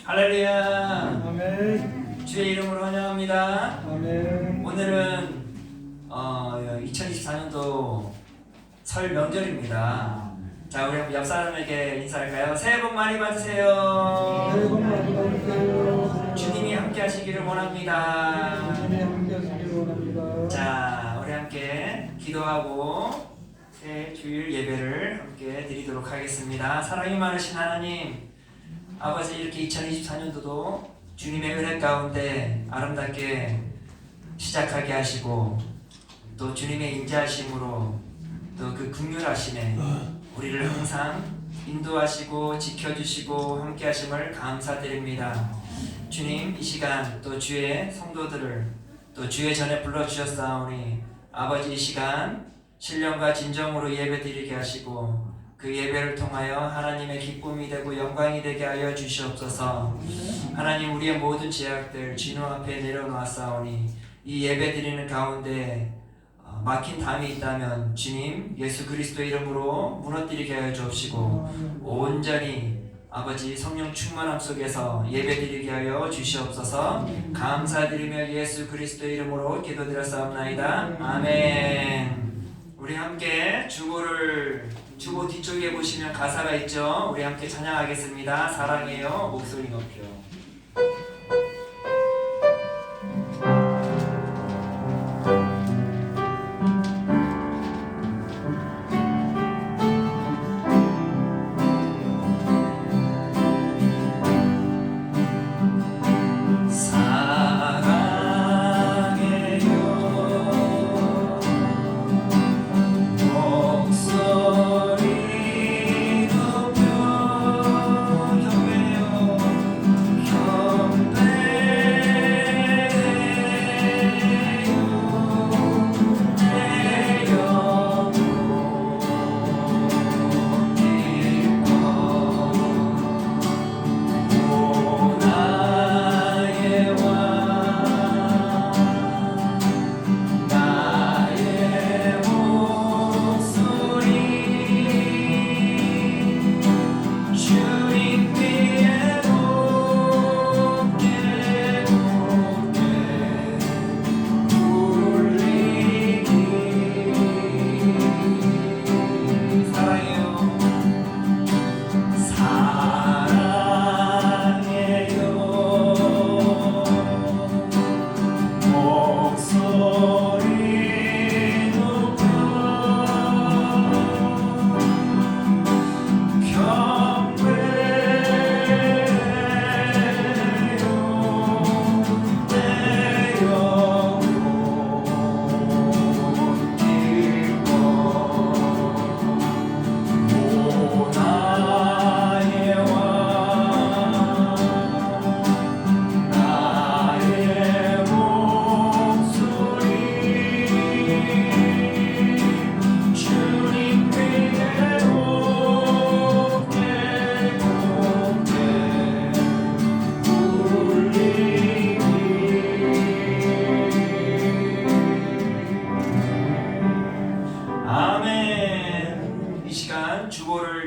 할렐루야. 아멘. 주의 이름으로 환영합니다. 아멘. 오늘은 2024년도 설 명절입니다. 자, 우리 옆 사람에게 인사할까요? 새해 복 많이 받으세요. 새해 복 많이 받으세요. 주님이 함께 하시기를 원합니다. 주님이 함께 하시기를 원합니다. 자, 우리 함께 기도하고 새 주일 예배를 함께 드리도록 하겠습니다. 사랑이 많으신 하나님, 아버지, 이렇게 2024년도도 주님의 은혜 가운데 아름답게 시작하게 하시고, 또 주님의 인자하심으로 또 그 긍휼하심에 우리를 항상 인도하시고 지켜주시고 함께 하심을 감사드립니다. 주님, 이 시간 또 주의 성도들을 또 주의 전에 불러주셨사오니 아버지, 이 시간 신령과 진정으로 예배드리게 하시고 그 예배를 통하여 하나님의 기쁨이 되고 영광이 되게 하여 주시옵소서. 하나님, 우리의 모든 죄악들 진노 앞에 내려놓았사오니 이 예배드리는 가운데 막힌 담이 있다면 주님 예수 그리스도의 이름으로 무너뜨리게 하여 주옵시고 온전히 아버지 성령 충만함 속에서 예배드리게 하여 주시옵소서. 감사드리며 예수 그리스도의 이름으로 기도드렸사옵나이다. 아멘. 우리 함께 주보 뒤쪽에 보시면 가사가 있죠. 우리 함께 찬양하겠습니다. 사랑해요. 목소리 높여.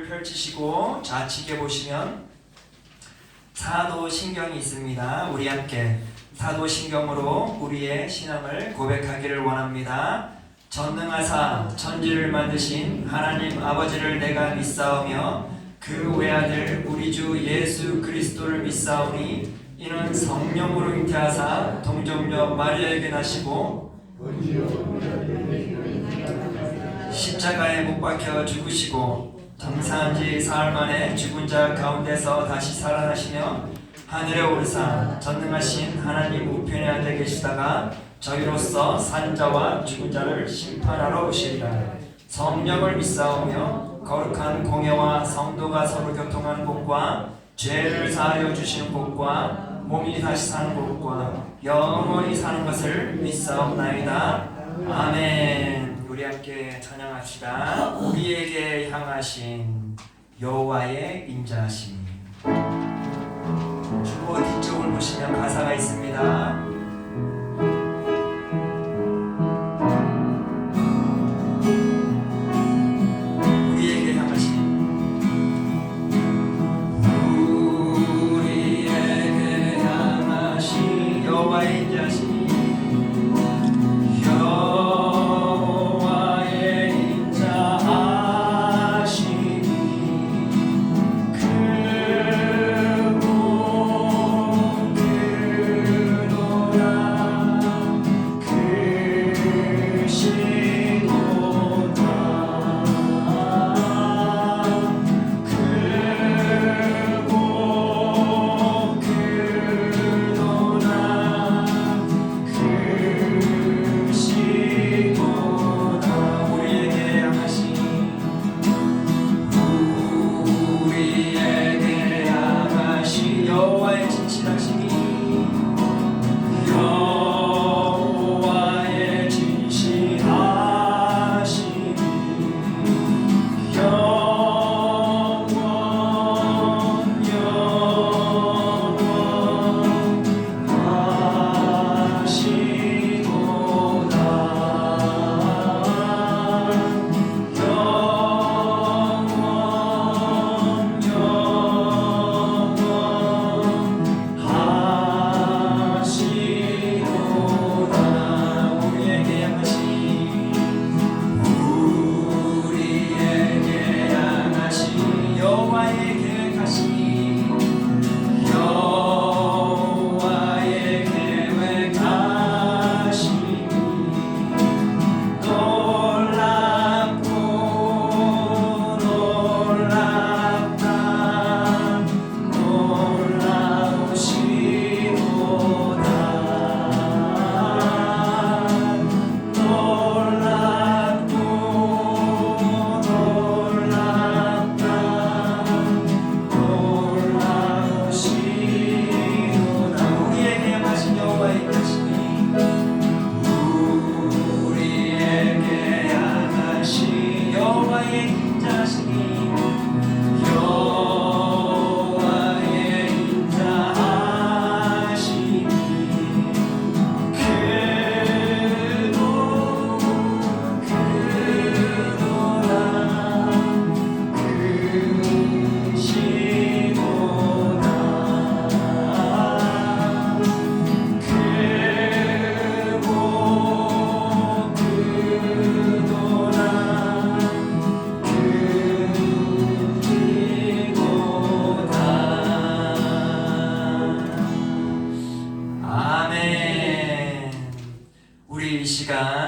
펼치시고 좌측에 보시면 사도신경이 있습니다. 우리 함께 사도신경으로 우리의 신앙을 고백하기를 원합니다. 전능하사 천지를 만드신 하나님 아버지를 내가 믿사오며 그 외아들 우리 주 예수 그리스도를 믿사오니 이는 성령으로 잉태하사 동정녀 마리아에게 나시고 십자가에 못 박혀 죽으시고 장사한 지 사흘 만에 죽은 자 가운데서 다시 살아나시며 하늘에 오르사 전능하신 하나님 우편에 앉아 계시다가 저희로서 산 자와 죽은 자를 심판하러 오시리라. 성령을 믿사오며 거룩한 공예와 성도가 서로 교통하는 복과 죄를 사하여 주시는 복과 몸이 다시 사는 복과 영원히 사는 것을 믿사옵나이다. 아멘. 우리 함께 찬양합시다. 우리에게 향하신 여호와의 인자하심. 주보 뒤쪽을 보시면 가사가 있습니다. 우리에게 향하신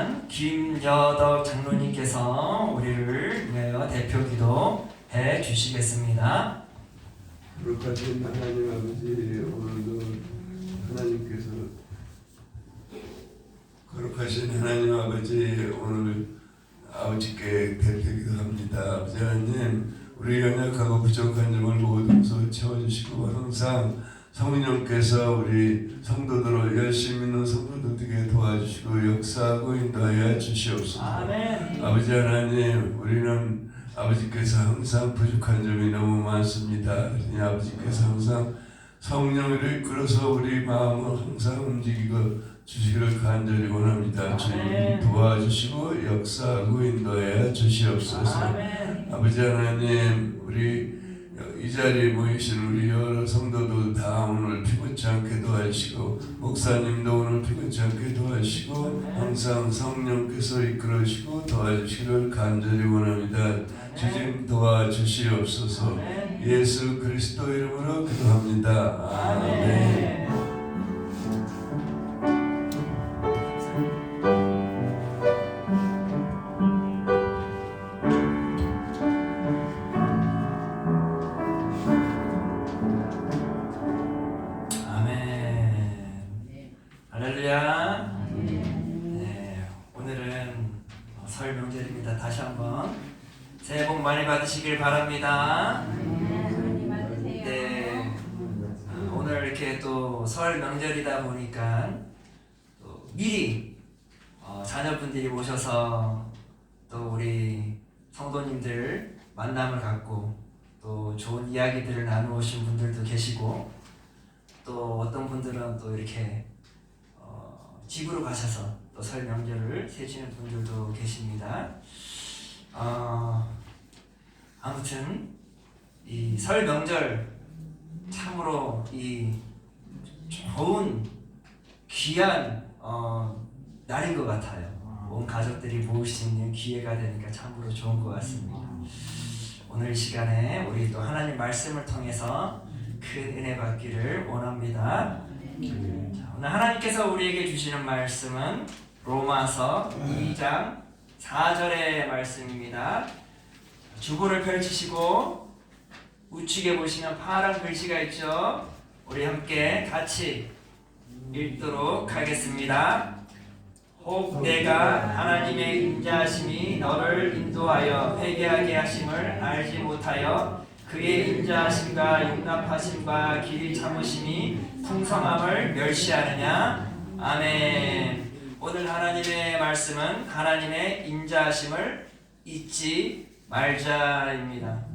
시간 김여덕 장로님께서 우리를 위하여 대표기도 해 주시겠습니다. 거룩하신 하나님 아버지, 오늘도 하나님께서 거룩하신 하나님 아버지, 오늘 아버지께 대표기도 합니다. 아버지 하나님, 우리 연약하고 부족한 점을 모두 채워주시고 항상 성령께서 우리 성도들을 열심히 있는 성도들에게 도와주시고 역사하고 인도하여 주시옵소서. 아멘. 아버지 하나님, 우리는 아버지께서 항상 부족한 점이 너무 많습니다. 그러니 아버지께서 항상 성령을 이끌어서 우리 마음을 항상 움직이고 주시기를 간절히 원합니다. 주님 도와주시고 역사하고 인도하여 주시옵소서. 아멘. 아버지 하나님, 우리 이 자리에 모이신 우리 여러 성도들 다 오늘 피곤치 않게 도와주시고 목사님도 오늘 피곤치 않게 도와주시고 항상 성령께서 이끌어주시고 도와주시기를 간절히 원합니다. 주님 도와주시옵소서. 예수 그리스도 이름으로 기도합니다. 아멘. 할렐루야. 네, 오늘은 설 명절입니다. 다시 한번 새해 복 많이 받으시길 바랍니다. 네, 오늘 이렇게 또 설 명절이다 보니까 또 미리 자녀분들이 오셔서 또 우리 성도님들 만남을 갖고 또 좋은 이야기들을 나누신 분들도 계시고 또 어떤 분들은 또 이렇게 집으로 가셔서 또 설 명절을 세시는 분들도 계십니다. 아무튼 이 설 명절 참으로 이 좋은 귀한 날인 것 같아요. 온 가족들이 모일 수 있는 기회가 되니까 참으로 좋은 것 같습니다. 오늘 이 시간에 우리 또 하나님 말씀을 통해서 큰 은혜 받기를 원합니다. 자, 오늘 하나님께서 우리에게 주시는 말씀은 로마서 2장 4절의 말씀입니다. 주보를 펼치시고 우측에 보시면 파란 글씨가 있죠. 우리 함께 같이 읽도록 하겠습니다. 혹 내가 하나님의 인자하심이 너를 인도하여 회개하게 하심을 알지 못하여 그의 인자하심과 용납하심과 길 참으심이 풍성함을 멸시하느냐. 아멘. 오늘 하나님의 말씀은 하나님의 인자하심을 잊지 말자입니다.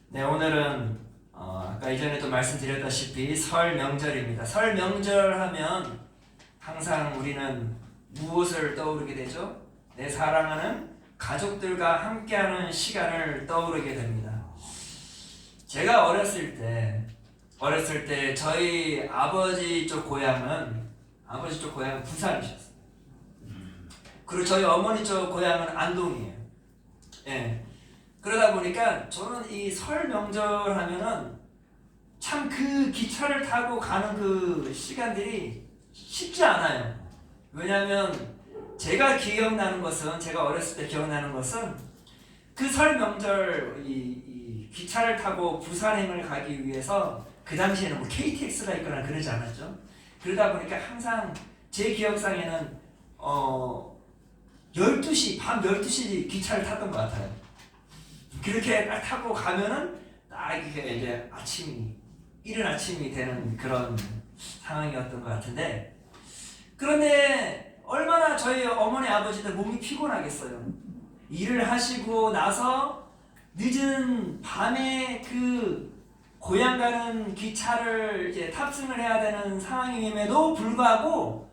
네, 오늘은 아까 이전에도 말씀드렸다시피 설 명절입니다. 설 명절하면 항상 우리는 무엇을 떠오르게 되죠? 내 사랑하는 가족들과 함께하는 시간을 떠오르게 됩니다. 제가 어렸을 때 저희 아버지 쪽 고향은 부산이셨어요. 그리고 저희 어머니 쪽 고향은 안동이에요. 예. 그러다 보니까 저는 이 설 명절 하면은 참 그 기차를 타고 가는 그 시간들이 쉽지 않아요. 왜냐하면 제가 어렸을 때 기억나는 것은 그 설 명절 이 기차를 타고 부산행을 가기 위해서 그 당시에는 뭐 KTX가 있거나 그러지 않았죠. 그러다 보니까 항상 제 기억상에는 12시, 밤 12시 기차를 탔던 것 같아요. 그렇게 딱 타고 가면은 딱 이게 이제 이른 아침이 되는 그런 상황이었던 것 같은데, 그런데 얼마나 저희 어머니 아버지들 몸이 피곤하겠어요. 일을 하시고 나서 늦은 밤에 그 고향 가는 기차를 이제 탑승을 해야 되는 상황임에도 불구하고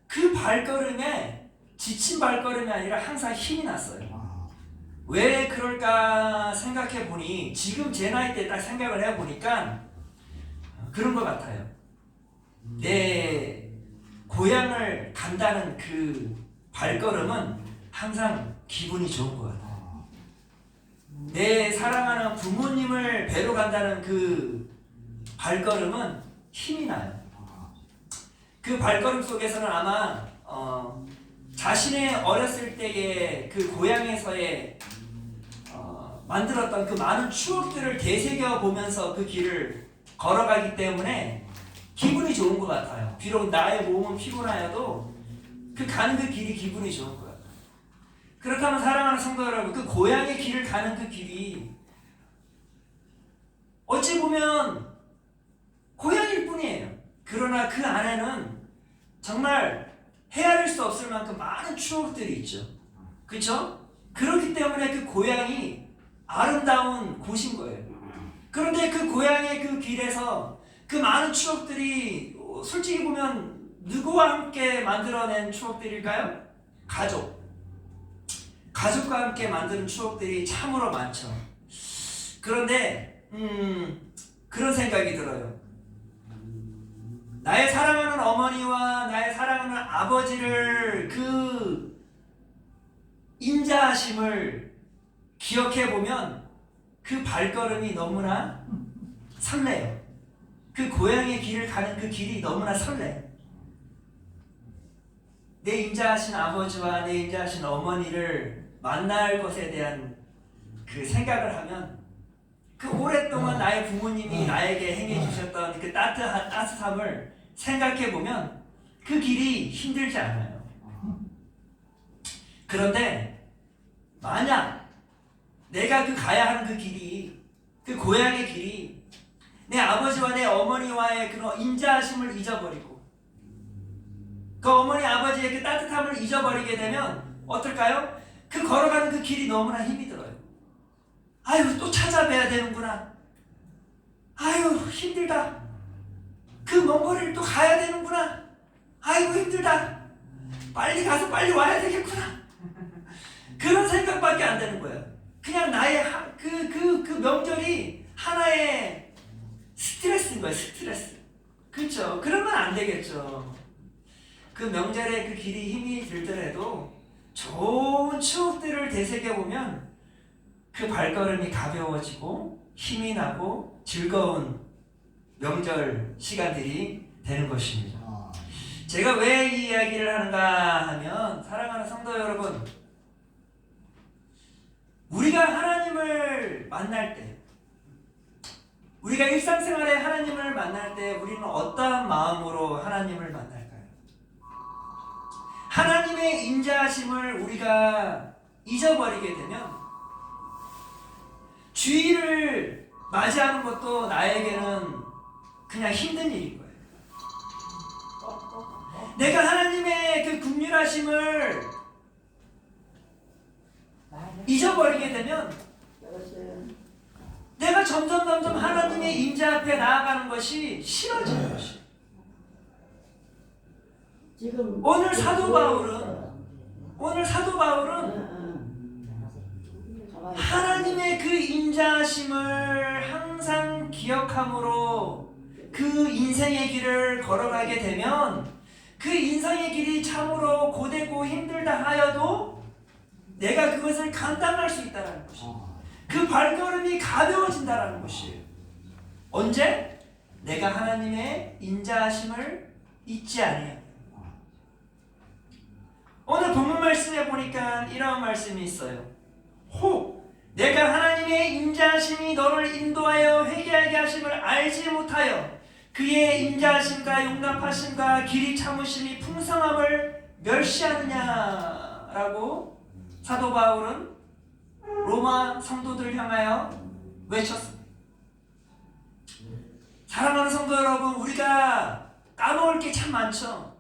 그 발걸음에 지친 발걸음이 아니라 항상 힘이 났어요. 왜 그럴까 생각해 보니 지금 제 나이 때 딱 생각을 해 보니까 그런 것 같아요. 내 고향을 간다는 그 발걸음은 항상 기분이 좋은 것 같아요. 내 사랑하는 부모님을 뵈러 간다는 그 발걸음은 힘이 나요. 그 발걸음 속에서는 아마 자신의 어렸을 때의 그 고향에서의 만들었던 그 많은 추억들을 되새겨 보면서 그 길을 걸어가기 때문에 기분이 좋은 것 같아요. 비록 나의 몸은 피곤하여도 그 가는 그 길이 기분이 좋은 것 같아요. 그렇다면 사랑하는 성도 여러분, 그 고향의 길을 가는 그 길이 어찌 보면 고향일 뿐이에요. 그러나 그 안에는 정말 헤아릴 수 없을 만큼 많은 추억들이 있죠. 그렇죠? 그렇기 때문에 그 고향이 아름다운 곳인 거예요. 그런데 그 고향의 그 길에서 그 많은 추억들이 솔직히 보면 누구와 함께 만들어낸 추억들일까요? 가족과 함께 만드는 추억들이 참으로 많죠. 그런데 그런 생각이 들어요. 나의 사랑하는 어머니와 나의 사랑하는 아버지를 그 인자하심을 기억해보면 그 발걸음이 너무나 설레요. 그 고향의 길을 가는 그 길이 너무나 설레요. 내 인자하신 아버지와 내 인자하신 어머니를 만날 것에 대한 그 생각을 하면 그 오랫동안 나의 부모님이 나에게 행해주셨던 그 따뜻함을 생각해보면 그 길이 힘들지 않아요. 그런데 만약 내가 그 가야 하는 그 길이, 그 고향의 길이 내 아버지와 내 어머니와의 그런 인자하심을 잊어버리고 그 어머니 아버지의 그 따뜻함을 잊어버리게 되면 어떨까요? 그 걸어가는 그 길이 너무나 힘이 들어요. 아유, 또 찾아뵈야 되는구나. 아유, 힘들다. 그 먼 거리를 또 가야 되는구나. 아이고, 힘들다. 빨리 가서 빨리 와야 되겠구나. 그런 생각밖에 안 되는 거예요. 그냥 나의 그 명절이 하나의 스트레스인 거예요. 스트레스. 그렇죠? 그러면 안 되겠죠. 그 명절에 그 길이 힘이 들더라도 좋은 추억들을 되새겨보면 그 발걸음이 가벼워지고 힘이 나고 즐거운 명절 시간들이 되는 것입니다. 제가 왜 이 이야기를 하는가 하면 사랑하는 성도 여러분, 우리가 하나님을 만날 때, 우리가 일상생활에 하나님을 만날 때 우리는 어떠한 마음으로 하나님을 만날까요? 하나님의 인자하심을 우리가 잊어버리게 되면 주일을 맞이하는 것도 나에게는 그냥 힘든 일인 거예요. 내가 하나님의 그 긍휼하심을 잊어버리게 되면 내가 점점 하나님의 임재 앞에 나아가는 것이 싫어지는 것이에요. 오늘 사도 바울은 하나님의 그 인자하심을 항상 기억함으로 그 인생의 길을 걸어가게 되면 그 인생의 길이 참으로 고되고 힘들다 하여도 내가 그것을 감당할 수 있다는 것이에요. 그 발걸음이 가벼워진다는 것이에요. 언제? 내가 하나님의 인자하심을 잊지 아니하며. 오늘 본문 말씀에 보니까 이런 말씀이 있어요. 혹 내가 하나님의 인자하심이 너를 인도하여 회개하게 하심을 알지 못하여 그의 인자하심과 용납하심과 길이 참으심이 풍성함을 멸시하느냐라고 사도 바울은 로마 성도들을 향하여 외쳤습니다. 사랑하는 성도 여러분, 우리가 까먹을 게 참 많죠.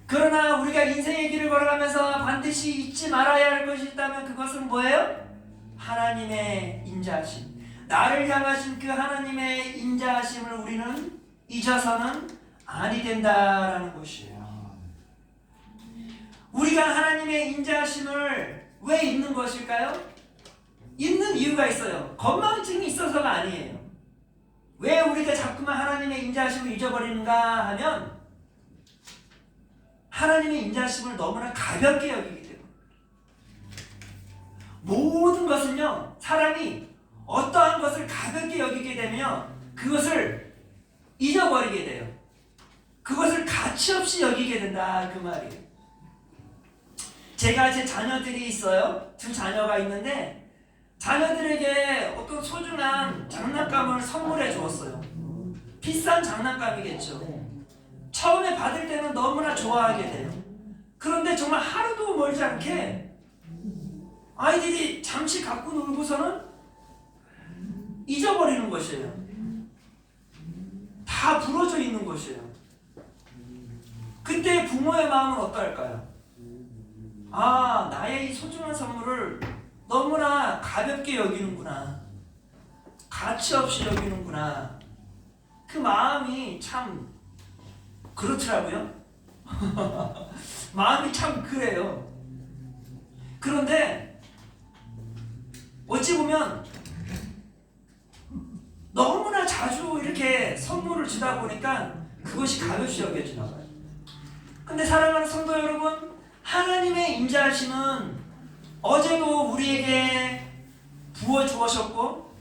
그러나 우리가 인생의 길을 걸어가면서 반드시 잊지 말아야 할 것이 있다면 그것은 뭐예요? 하나님의 인자하심. 나를 향하신 그 하나님의 인자하심을 우리는 잊어서는 아니 된다라는 것이에요. 우리가 하나님의 인자하심을 왜 잊는 것일까요? 잊는 이유가 있어요. 건망증이 있어서가 아니에요. 왜 우리가 자꾸만 하나님의 인자하심을 잊어버리는가 하면 하나님의 인자하심을 너무나 가볍게 여기기 때문에. 모든 것은요, 사람이 어떠한 것을 가볍게 여기게 되면 그것을 잊어버리게 돼요. 그것을 가치 없이 여기게 된다, 그 말이에요. 제가 제 자녀들이 있어요. 2 자녀가 있는데 자녀들에게 어떤 소중한 장난감을 선물해 주었어요. 비싼 장난감이겠죠. 처음에 받을 때는 너무나 좋아하게 돼요. 그런데 정말 하루도 멀지 않게 아이들이 잠시 갖고 놀고서는 잊어버리는 것이에요. 다 부러져 있는 것이에요. 그때 부모의 마음은 어떨까요? 아, 나의 이 소중한 선물을 너무나 가볍게 여기는구나. 가치 없이 여기는구나. 그 마음이 참 그렇더라고요. 마음이 참 그래요. 그런데 어찌 보면 너무나 자주 이렇게 선물을 주다 보니까 그것이 가볍게 여겨지나 봐요. 근데 사랑하는 성도 여러분, 하나님의 임재하심은 어제도 우리에게 부어주셨고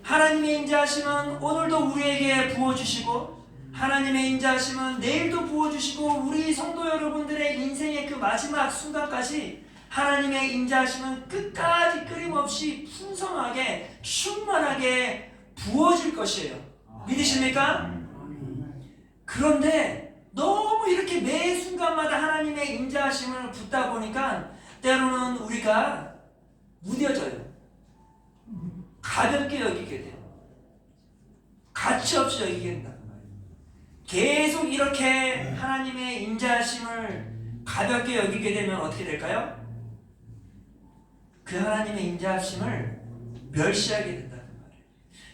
하나님의 임재하심은 오늘도 우리에게 부어주시고 하나님의 임재하심은 내일도 부어주시고 우리 성도 여러분들의 인생의 그 마지막 순간까지 하나님의 임재하심은 끝까지 끊임없이 풍성하게 충만하게 부어질 것이에요. 믿으십니까? 그런데 너무 이렇게 매 순간마다 하나님의 임재하심을 붙다 보니까 때로는 우리가 무뎌져요. 가볍게 여기게 돼요. 가치 없이 여기게 된단 말이에요. 계속 이렇게 하나님의 임재하심을 가볍게 여기게 되면 어떻게 될까요? 그 하나님의 임재하심을 멸시하게 된다는 말이에요.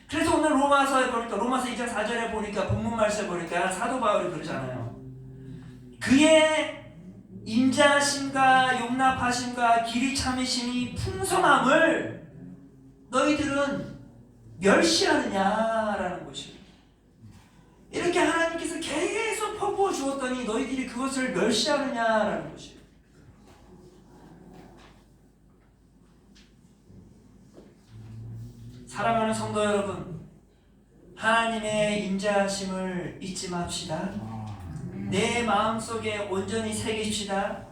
그래서 오늘 로마서에 보니까 로마서 2장 4절에 보니까 본문 말씀에 보니까 사도 바울이 그러잖아요. 그의 임재하심과 용납하심과 길이 참으심이 풍성함을 너희들은 멸시하느냐라는 것이에요. 이렇게 하나님께서 계속 퍼부어 주었더니 너희들이 그것을 멸시하느냐라는 것이에요. 사랑하는 성도 여러분, 하나님의 임재하심을 잊지 맙시다. 내 마음속에 온전히 새깁시다.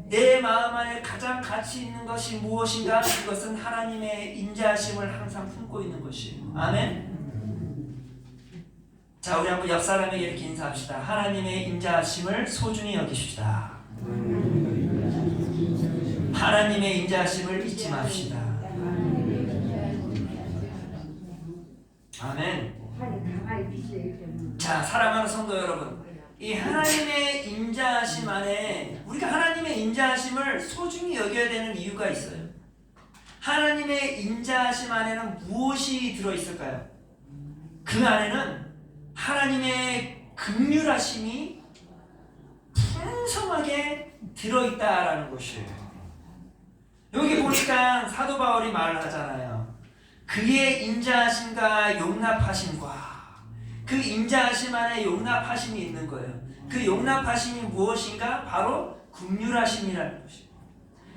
내 마음 안에 가장 가치 있는 것이 무엇인가? 그것은 하나님의 임재하심을 항상 품고 있는 것이에요. 아멘. 자, 우리 한번 옆 사람에게 이렇게 인사합시다. 하나님의 임재하심을 소중히 여기십시다. 하나님의 임재하심을 잊지 맙시다. 아멘. 자, 사랑하는 성도 여러분, 이 하나님의 임재하심 안에 우리가 하나님의 임재하심을 소중히 여겨야 되는 이유가 있어요. 하나님의 임재하심 안에는 무엇이 들어있을까요? 그 안에는 하나님의 긍휼하심이 풍성하게 들어있다라는 것이에요. 여기 보니까 사도 바울이 말을 하잖아요. 그의 임재하심과 용납하심과 그 임재하심 안에 용납하심이 있는 거예요. 그 용납하심이 무엇인가? 바로 긍휼하심이라는 것이에요.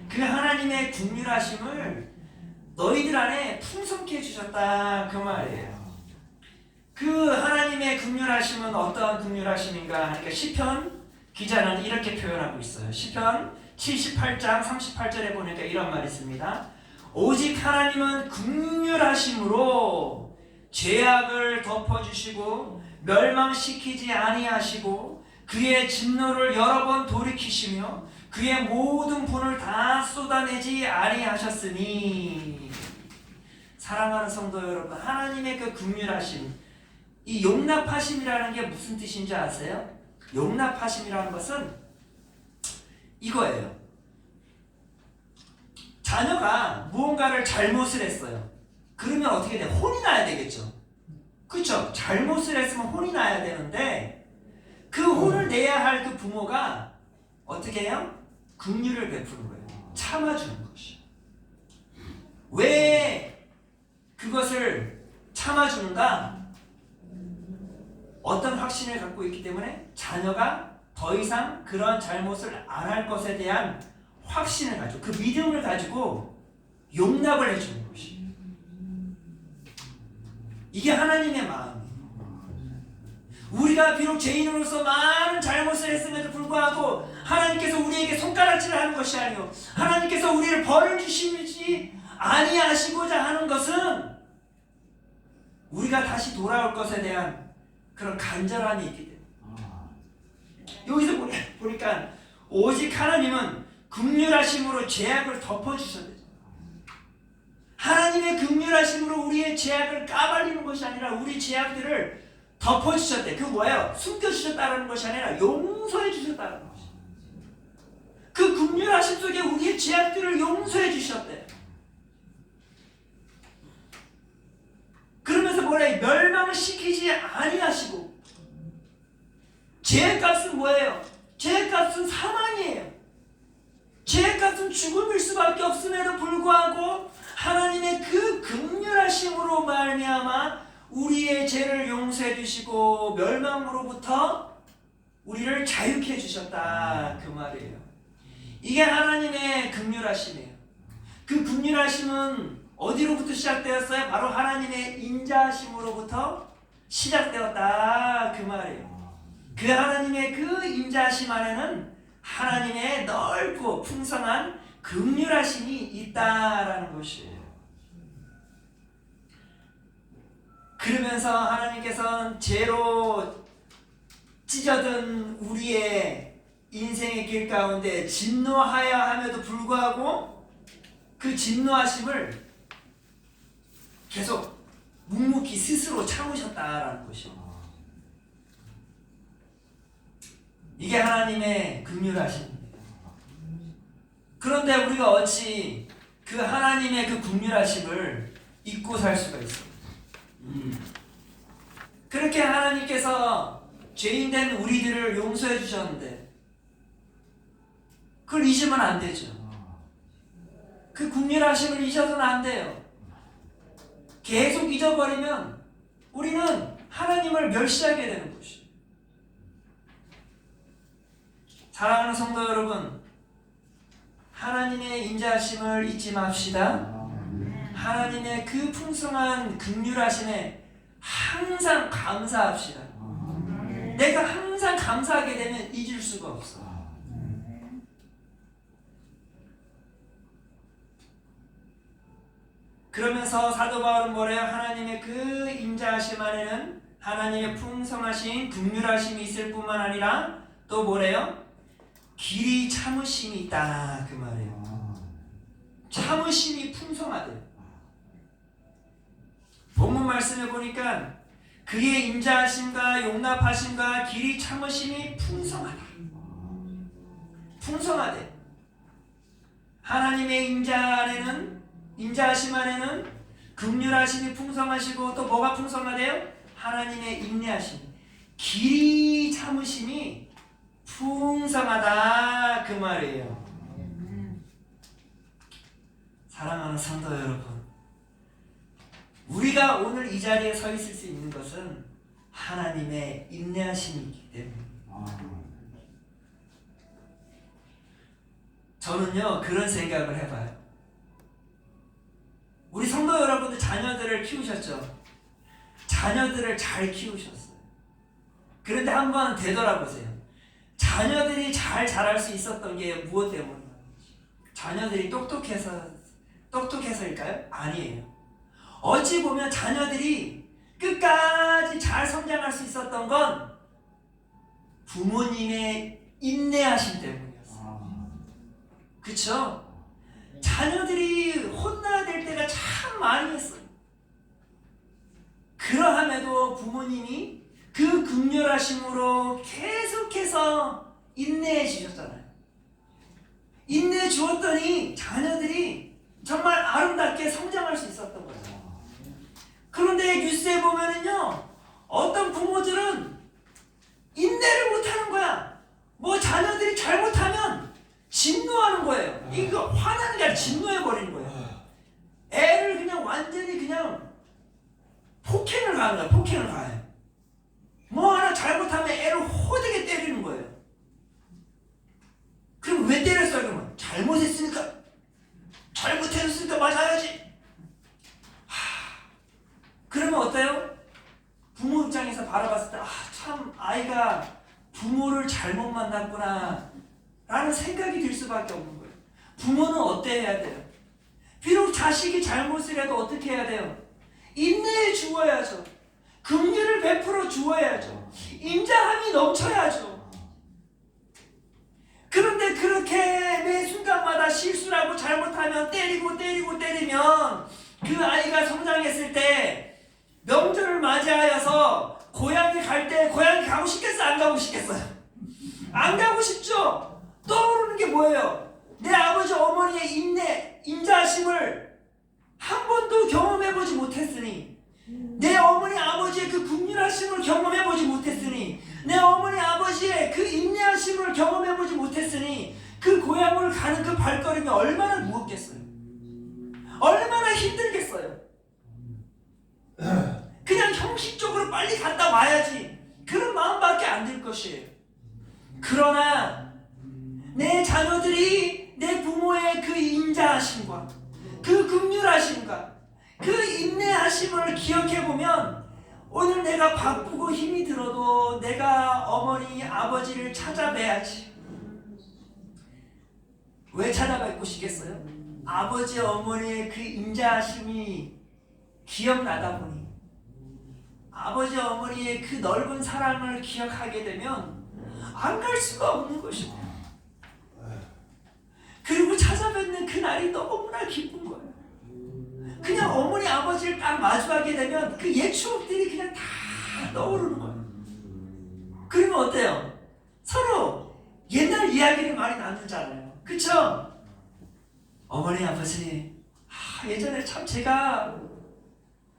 그 하나님의 긍휼하심을 너희들 안에 풍성케 해주셨다 그 말이에요. 그 하나님의 긍휼하심은 어떠한 긍휼하심인가 하니까 시편 기자는 이렇게 표현하고 있어요. 시편 78장 38절에 보니까 이런 말이 있습니다. 오직 하나님은 긍휼하심으로 죄악을 덮어주시고 멸망시키지 아니하시고 그의 진노를 여러 번 돌이키시며 그의 모든 분을 다 쏟아내지 아니하셨으니. 사랑하는 성도 여러분, 하나님의 그 긍휼하심, 이 용납하심이라는 게 무슨 뜻인지 아세요? 용납하심이라는 것은 이거예요. 자녀가 무언가를 잘못을 했어요. 그러면 어떻게 돼? 혼이 나야 되겠죠. 그렇죠? 잘못을 했으면 혼이 나야 되는데 그 혼을 내야 할 그 부모가 어떻게 해요? 긍휼을 베푸는 거예요. 참아주는 것이. 왜 그것을 참아주는가? 어떤 확신을 갖고 있기 때문에 자녀가 더 이상 그런 잘못을 안 할 것에 대한 확신을 가지고 그 믿음을 가지고 용납을 해주는 것이. 이게 하나님의 마음이에요. 우리가 비록 죄인으로서 많은 잘못을 했음에도 불구하고 하나님께서 우리에게 손가락질을 하는 것이 아니요 하나님께서 우리를 벌을 주시지 아니하시고자 하는 것은 우리가 다시 돌아올 것에 대한 그런 간절함이 있기 때문에 여기서 보니까 오직 하나님은 긍휼하심으로 죄악을 덮어주셨대요. 하나님의 긍휼하심으로 우리의 죄악을 까발리는 것이 아니라 우리 죄악들을 덮어주셨대. 그 뭐예요? 숨겨주셨다는 것이 아니라 용서해 주셨다는 것이. 그 긍휼하심 속에 우리의 죄악들을 용서해 주셨대. 그러면서 뭐래? 멸망을 시키지 아니하시고. 죄값은 뭐예요? 죄값은 사망이에요. 죄값은 죽음일 수밖에 없음에도 불구하고 하나님의 그 긍휼하심으로 말미암아 우리의 죄를 용서해 주시고 멸망으로부터 우리를 자유케 해 주셨다 그 말이에요. 이게 하나님의 긍휼하심이에요. 그 긍휼하심은 어디로부터 시작되었어요? 바로 하나님의 인자하심으로부터 시작되었다 그 말이에요. 그 하나님의 그 인자하심 안에는 하나님의 넓고 풍성한 긍휼하심이 있다라는 것이에요. 그러면서 하나님께서는 죄로 찢어든 우리의 인생의 길 가운데 진노하여 함에도 불구하고 그 진노하심을 계속 묵묵히 스스로 참으셨다라는 것이요. 이게 하나님의 긍휼하심입니다. 그런데 우리가 어찌 그 하나님의 그 긍휼하심을 잊고 살 수가 있습니까? 그렇게 하나님께서 죄인된 우리들을 용서해 주셨는데 그걸 잊으면 안 되죠. 그 긍휼하심을 잊어서는 안 돼요. 계속 잊어버리면 우리는 하나님을 멸시하게 되는 것이죠. 사랑하는 성도 여러분, 하나님의 인자하심을 잊지 맙시다. 하나님의 그 풍성한 긍휼하심에 항상 감사합시다. 내가 항상 감사하게 되면 잊을 수가 없어. 그러면서 사도 바울은 뭐래요? 하나님의 그 인자하심 안에는 하나님의 풍성하신 긍휼하심이 있을 뿐만 아니라 또 뭐래요? 길이 참으심이 있다 그 말이에요. 참으심이 풍성하대. 본문 말씀에 보니까 그의 인자하심과 용납하심과 길이 참으심이 풍성하다. 풍성하대. 하나님의 인자하심 안에는 긍휼하심이 풍성하시고 또 뭐가 풍성하대요? 하나님의 인내하심, 길이 참으심이 풍성하다 그 말이에요. 사랑하는 성도 여러분, 우리가 오늘 이 자리에 서 있을 수 있는 것은 하나님의 인내하심이 있기 때문에. 저는요 그런 생각을 해봐요. 우리 성도 여러분들 자녀들을 키우셨죠? 자녀들을 잘 키우셨어요. 그런데 한번 되돌아보세요. 자녀들이 잘 자랄 수 있었던 게 무엇 때문인지? 자녀들이 똑똑해서일까요? 아니에요. 어찌 보면 자녀들이 끝까지 잘 성장할 수 있었던 건 부모님의 인내하심 때문이었어요. 그쵸? 자녀들이 혼나야 될 때가 참 많이 있어요. 그러함에도 부모님이 그 긍휼하심으로 계속해서 인내해 주셨잖아요. 인내해 주었더니 자녀들이 정말 아름답게 성장할 수 있었던 거예요. 그런데 뉴스에 보면은요, 어떤 부모들은 인내를 못하는 거야. 뭐 자녀들이 잘못하면 진노하는 거예요. 이거 화나는 게 아니라 진노해버리는 거예요. 애를 그냥 완전히 그냥 폭행을 가하는 거야. 폭행을 가해. 뭐 하나 잘못하면 애를 호되게 때리는 거예요. 그럼 왜 때렸어요? 그러면 잘못했으니까, 잘못했으니까 맞아야지. 그러면 어때요? 부모 입장에서 바라봤을 때 참 아이가 부모를 잘못 만났구나 라는 생각이 들 수밖에 없는 거예요. 부모는 어때야 돼요? 비록 자식이 잘못을 해도 어떻게 해야 돼요? 인내해 주어야죠. 긍휼을 베풀어 주어야죠. 인자함이 넘쳐야죠. 그런데 그렇게 매 순간마다 실수를 하고 잘못하면 때리면 그 아이가 성장했을 때 명절을 맞이하여서 고향에 갈 때 고향에 가고 싶겠어요? 안 가고 싶겠어요? 안 가고 싶죠? 떠오르는 게 뭐예요? 내 아버지 어머니의 인자하심을 한 번도 경험해보지 못했으니, 내 어머니 아버지의 그 긍휼하심을 경험해보지 못했으니, 내 어머니 아버지의 그 인내하심을 경험해보지 못했으니 그 고향을 가는 그 발걸음이 얼마나 무겁겠어요? 얼마나 힘들겠어요? 그냥 형식적으로 빨리 갔다 와야지, 그런 마음밖에 안 들 것이에요. 그러나 내 자녀들이 내 부모의 그 인자하심과 그 긍휼하심과 그 인내하심을 기억해보면, 오늘 내가 바쁘고 힘이 들어도 내가 어머니 아버지를 찾아뵈야지. 왜 찾아뵙고 싶겠어요? 아버지 어머니의 그 인자하심이 기억나다 보니, 아버지 어머니의 그 넓은 사랑을 기억하게 되면 안 갈 수가 없는 것입니다. 그리고 찾아뵙는 그 날이 너무나 기쁜 거예요. 그냥 어머니 아버지를 딱 마주하게 되면 그 옛 추억들이 그냥 다 떠오르는 거예요. 그러면 어때요? 서로 옛날 이야기를 많이 나누잖아요. 그쵸? 어머니 아버지, 예전에 참 제가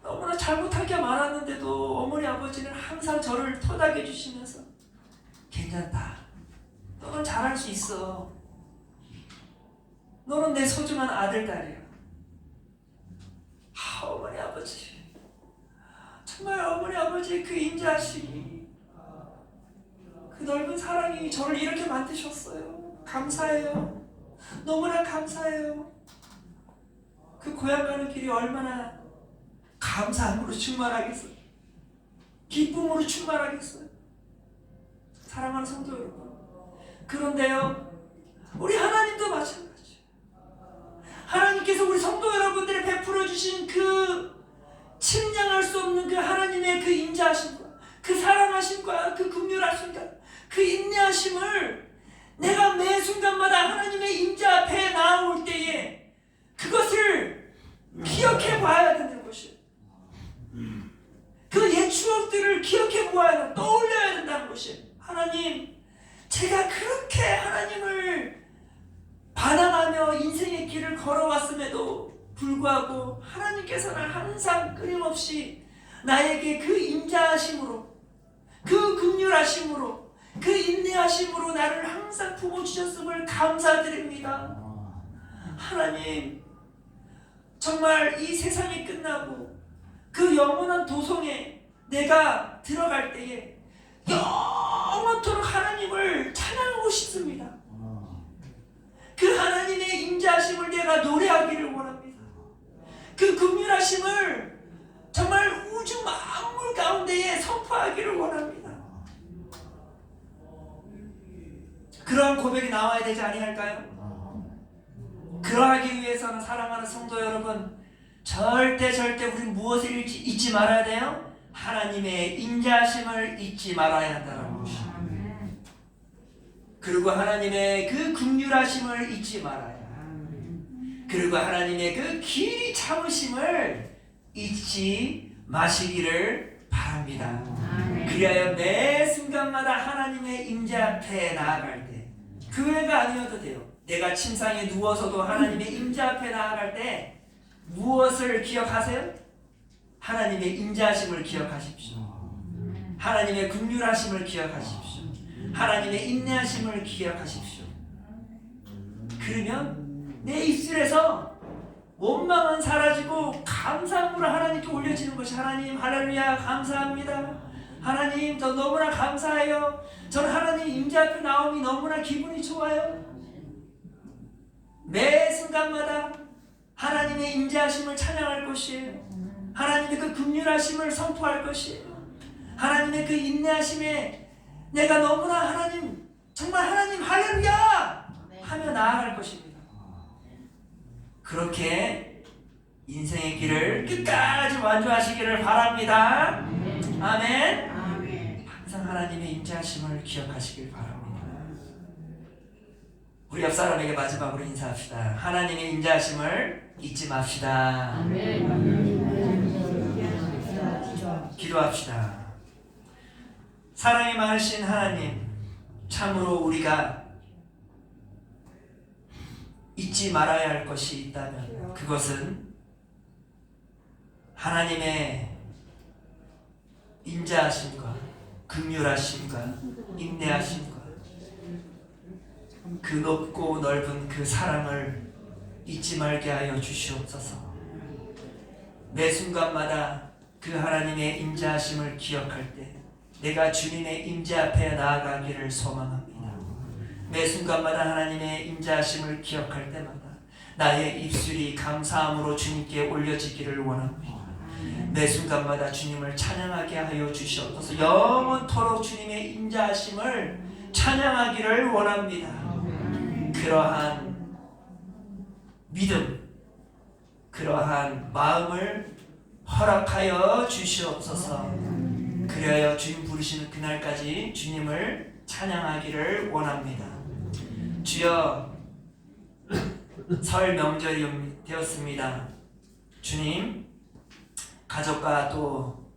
너무나 잘못한 게 많았는데도 어머니 아버지는 항상 저를 토닥여 주시면서 괜찮다, 너는 잘할 수 있어, 너는 내 소중한 아들 딸이야. 어머니 아버지, 정말 어머니 아버지의 그 인자하심이, 그 넓은 사랑이 저를 이렇게 만드셨어요. 감사해요. 너무나 감사해요. 그 고향 가는 길이 얼마나 감사함으로 충만하겠어요. 기쁨으로 충만하겠어요. 사랑하는 성도 여러분, 그런데요, 우리 하나님도 마찬가지예요. 하나님께서 우리 성도 여러분들이 베풀어 주신 그 측량할 수 없는 그 하나님의 그 인자하심과 그 사랑하심과 그 긍휼하심과 그 인내하심을 내가 매 순간마다 하나님의 임자 앞에 나올 때에 그것을 기억해 봐야 되는 것이에요. 그 옛 추억들을 기억해 보아야 된다, 떠올려야 된다는 것이에요. 하나님, 제가 그렇게 하나님을 반항하며 인생의 길을 걸어왔음에도 불구하고 하나님께서는 항상 끊임없이 나에게 그 인자하심으로, 그 긍휼하심으로, 그 인내하심으로 나를 항상 품어주셨음을 감사드립니다. 하나님, 정말 이 세상이 끝나고 그 영원한 도성에 내가 들어갈 때에 영원토록 하나님을 찬양하고 싶습니다. 그 하나님의 인자하심을 내가 노래하기를 원합니다. 그 긍휼하심을 정말 우주 만물 가운데에 선포하기를 원합니다. 그러한 고백이 나와야 되지 아니할까요? 그러하기 위해서는 사랑하는 성도 여러분, 절대 우리 무엇을 잊지 말아야 돼요? 하나님의 인자하심을 잊지 말아야 한다는 것입니다. 그리고 하나님의 그 긍휼하심을 잊지 말아야, 그리고 하나님의 그 길이 참으심을 잊지 마시기를 바랍니다. 그리하여 매 순간마다 하나님의 임재 앞에 나아갈 때, 교회가 아니어도 돼요. 내가 침상에 누워서도 하나님의 임재 앞에 나아갈 때 무엇을 기억하세요? 하나님의 인자하심을 기억하십시오. 하나님의 긍휼하심을 기억하십시오. 하나님의 인내하심을 기억하십시오. 그러면 내 입술에서 원망은 사라지고 감사함으로 하나님께 올려지는 것이, 하나님 할렐루야 감사합니다. 하나님 저 너무나 감사해요. 전 하나님 임재 앞에 나옴이 너무나 기분이 좋아요. 매 순간마다 하나님의 인자하심을 찬양할 것이에요. 하나님의 그 긍휼하심을 선포할 것이에요. 하나님의 그 인내하심에 내가 너무나 하나님, 정말 하나님 할렐루야 하며 나아갈 것입니다. 그렇게 인생의 길을 끝까지 완주하시기를 바랍니다. 아멘. 항상 하나님의 인자하심을 기억하시길 바랍니다. 우리 옆 사람에게 마지막으로 인사합시다. 하나님의 인자하심을 잊지 맙시다. 기도합시다. 사랑이 많으신 하나님, 참으로 우리가 잊지 말아야 할 것이 있다면 그것은 하나님의 인자하심과 긍휼하심과 인내하심과 그 높고 넓은 그 사랑을 잊지 말게 하여 주시옵소서. 매 순간마다 그 하나님의 인자하심을 기억할 때 내가 주님의 임재 앞에 나아가기를 소망합니다. 매 순간마다 하나님의 인자하심을 기억할 때마다 나의 입술이 감사함으로 주님께 올려지기를 원합니다. 매 순간마다 주님을 찬양하게 하여 주시옵소서. 영원토록 주님의 인자하심을 찬양하기를 원합니다. 그러한 믿음, 그러한 마음을 허락하여 주시옵소서. 그리하여 주님 부르시는 그날까지 주님을 찬양하기를 원합니다. 주여, 설 명절이 되었습니다. 주님, 가족과 또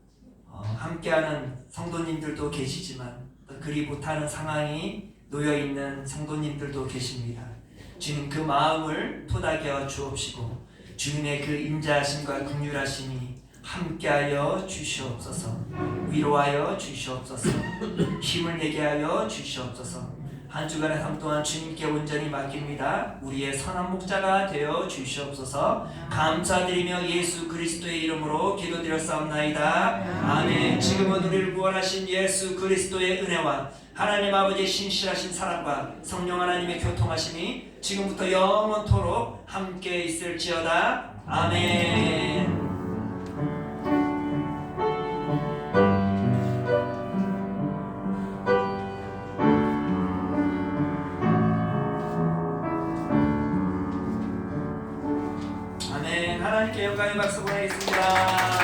함께하는 성도님들도 계시지만 또 그리 못하는 상황이 놓여있는 성도님들도 계십니다. 주님, 그 마음을 토닥여 주옵시고 주님의 그 인자하심과 긍휼하심이 함께하여 주시옵소서. 위로하여 주시옵소서. 힘을 내게 하여 주시옵소서. 한 주간의 삶 동안 주님께 온전히 맡깁니다. 우리의 선한 목자가 되어 주시옵소서. 감사드리며 예수 그리스도의 이름으로 기도드렸사옵나이다. 아멘. 지금은 우리를 구원하신 예수 그리스도의 은혜와 하나님 아버지의 신실하신 사랑과 성령 하나님의 교통하심이 지금부터 영원토록 함께 있을지어다. 아멘. 아멘. 하나님께 영광의 박수 보내겠습니다.